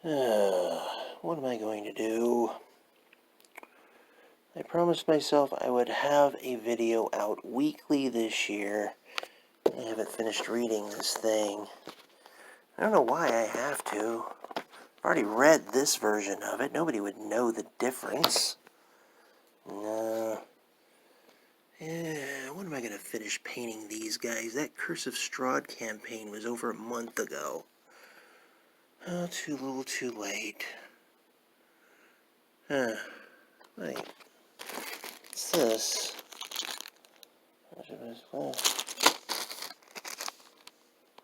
What am I going to do? I promised myself I would have a video out weekly this year. I haven't finished reading this thing. I don't know why I have to. I've already read this version of it. Nobody would know the difference. No. Yeah, when am I going to finish painting these guys? That Curse of Strahd campaign was over a month ago. Oh, too little, too late. Wait. What's this?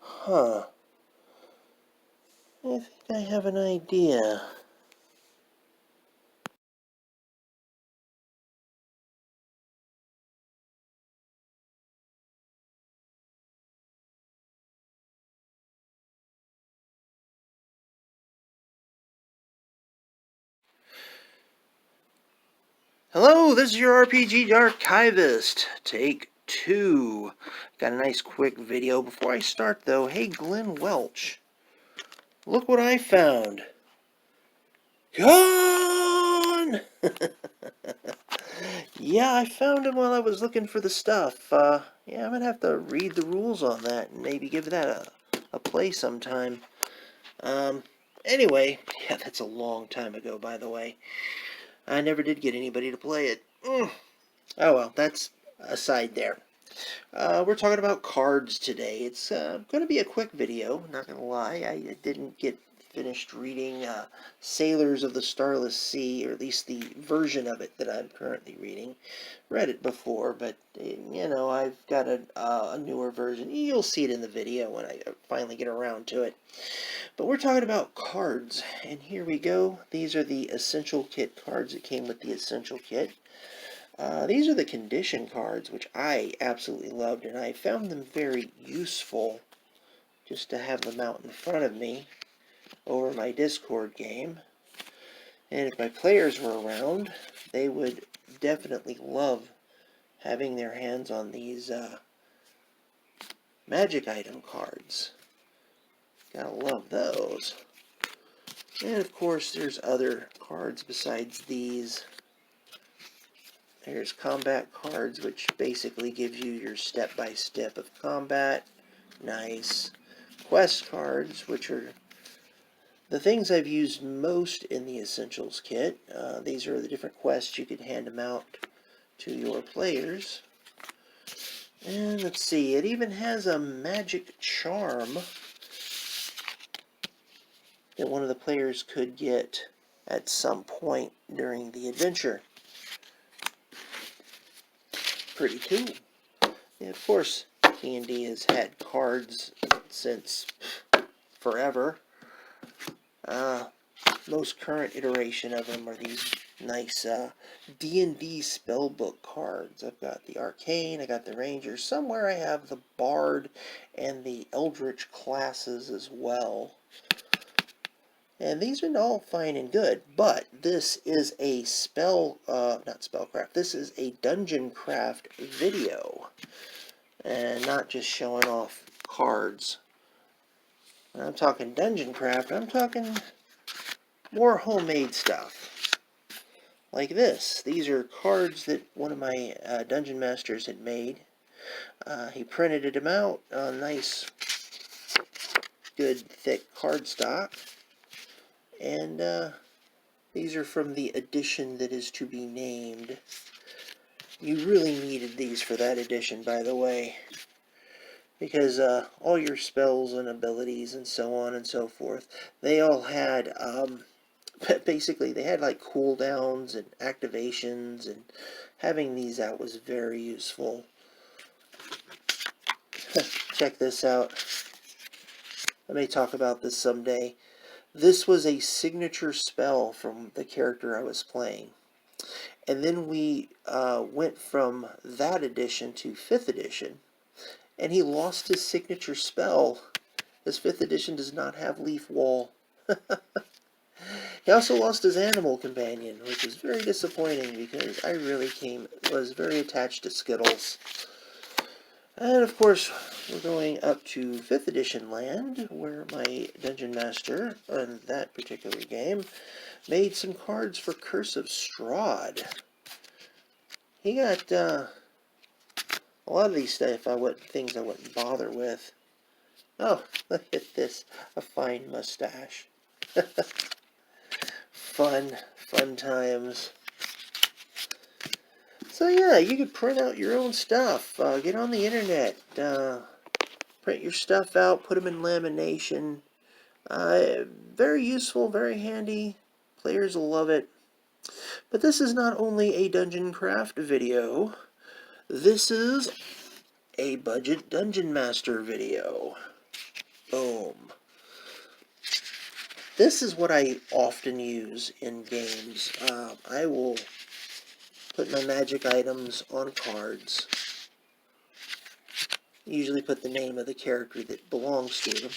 Huh. I think I have an idea. Hello, this is your RPG Archivist. Take 2. Got a nice quick video. Before I start, though, hey, Glenn Welch. Look what I found. Gone! Yeah, I found him while I was looking for the stuff. Yeah, I'm going to have to read the rules on that and maybe give that a play sometime. Anyway, yeah, that's a long time ago, by the way. I never did get anybody to play it. Oh well, that's aside there. We're talking about cards today. It's going to be a quick video, not going to lie. I didn't get finished reading Sailors of the Starless Sea, or at least the version of it that I'm currently reading. Read it before, but, you know, I've got a newer version. You'll see it in the video when I finally get around to it. But we're talking about cards, and here we go. These are the Essential Kit cards that came with the Essential Kit. These are the condition cards, which I absolutely loved, and I found them very useful just to have them out in front of me over my Discord game. And if my players were around, they would definitely love having their hands on these magic item cards. Gotta love those. And of course, there's other cards besides these. There's combat cards, which basically gives you your step-by-step of combat. Nice. Quest cards, which are the things I've used most in the Essentials kit. These are the different quests. You could hand them out to your players. And let's see, it even has a magic charm that one of the players could get at some point during the adventure. Pretty cool. And of course, D&D has had cards since forever. Most current iteration of them are these nice D&D spellbook cards. I've got the Arcane, I got the Ranger. Somewhere I have the Bard and the Eldritch classes as well. And these are all fine and good, but this is a not spellcraft, this is a dungeon craft video. And not just showing off cards. When I'm talking dungeon craft, I'm talking more homemade stuff. Like this. These are cards that one of my dungeon masters had made. He printed them out on nice, good, thick cardstock. And these are from the edition that is to be named. You really needed these for that edition, by the way. Because all your spells and abilities and so on and so forth, they all had, basically, they had like cooldowns and activations, and having these out was very useful. Check this out. I may talk about this someday. This was a signature spell from the character I was playing. And then we went from that edition to 5th edition. And he lost his signature spell. His 5th edition does not have Leaf Wall. He also lost his animal companion, which is very disappointing because I really was very attached to Skittles. And of course, we're going up to 5th edition land, where my Dungeon Master, on that particular game, made some cards for Curse of Strahd. He got a lot of these things I wouldn't bother with. Oh, look at this, a fine mustache. Fun times. So yeah, you could print out your own stuff. Get on the internet. Print your stuff out, put them in lamination. Very useful, very handy. Players will love it. But this is not only a Dungeon Craft video. This is a Budget Dungeon Master video. Boom. This is what I often use in games. I will put my magic items on cards. Usually put the name of the character that belongs to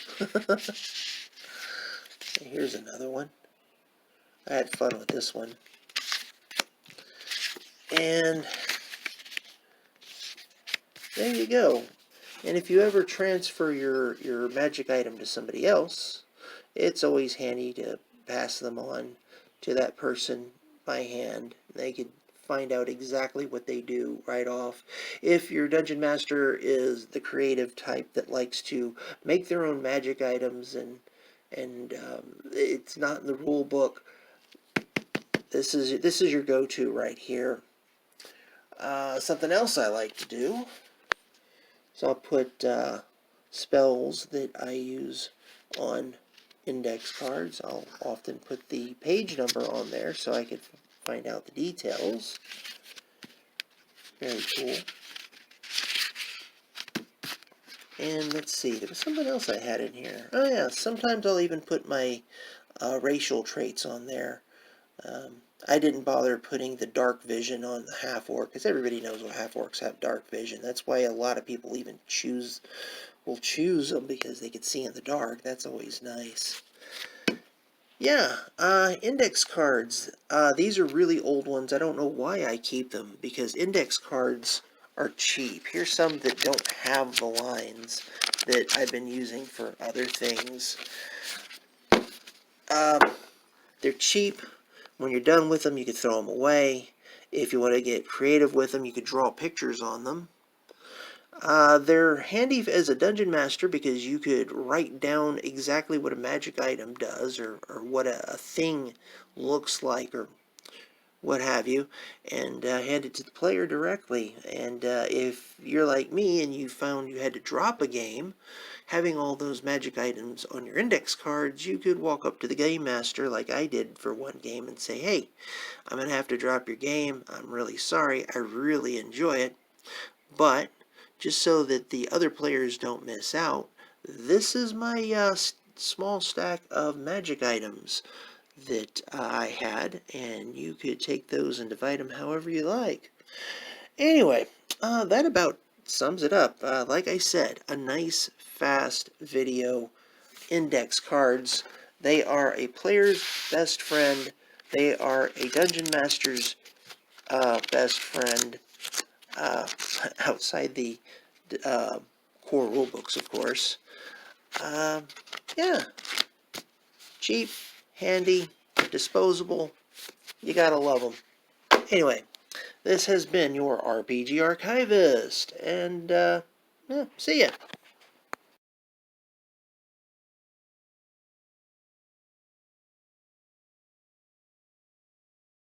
them. Here's another one. I had fun with this one. And there you go. And if you ever transfer your magic item to somebody else, it's always handy to pass them on to that person by hand. They could find out exactly what they do right off. If your Dungeon Master is the creative type that likes to make their own magic items and it's not in the rule book, this is your go-to right here. Something else I like to do, so I'll put spells that I use on index cards. I'll often put the page number on there so I can find out the details. Very cool. And let's see, there was something else I had in here. Oh yeah, sometimes I'll even put my racial traits on there. I didn't bother putting the dark vision on the half-orc, because everybody knows what half-orcs have dark vision. That's why a lot of people even will choose them, because they can see in the dark. That's always nice. Yeah, index cards. These are really old ones. I don't know why I keep them, because index cards are cheap. Here's some that don't have the lines that I've been using for other things. They're cheap. When you're done with them, you could throw them away. If you want to get creative with them, you could draw pictures on them. They're handy as a dungeon master because you could write down exactly what a magic item does, or what a thing looks like, or what have you, and hand it to the player directly. And if you're like me and you found you had to drop a game, having all those magic items on your index cards, you could walk up to the game master like I did for one game and say, hey, I'm going to have to drop your game. I'm really sorry. I really enjoy it. But just so that the other players don't miss out, this is my small stack of magic items that I had, and you could take those and divide them however you like. Anyway, that about sums it up. Like I said, a nice, fast video. Index cards. They are a player's best friend. They are a dungeon master's best friend. Outside the core rulebooks, of course. Yeah. Cheap, handy, disposable. You gotta love them. Anyway, this has been your RPG Archivist, and yeah, see ya.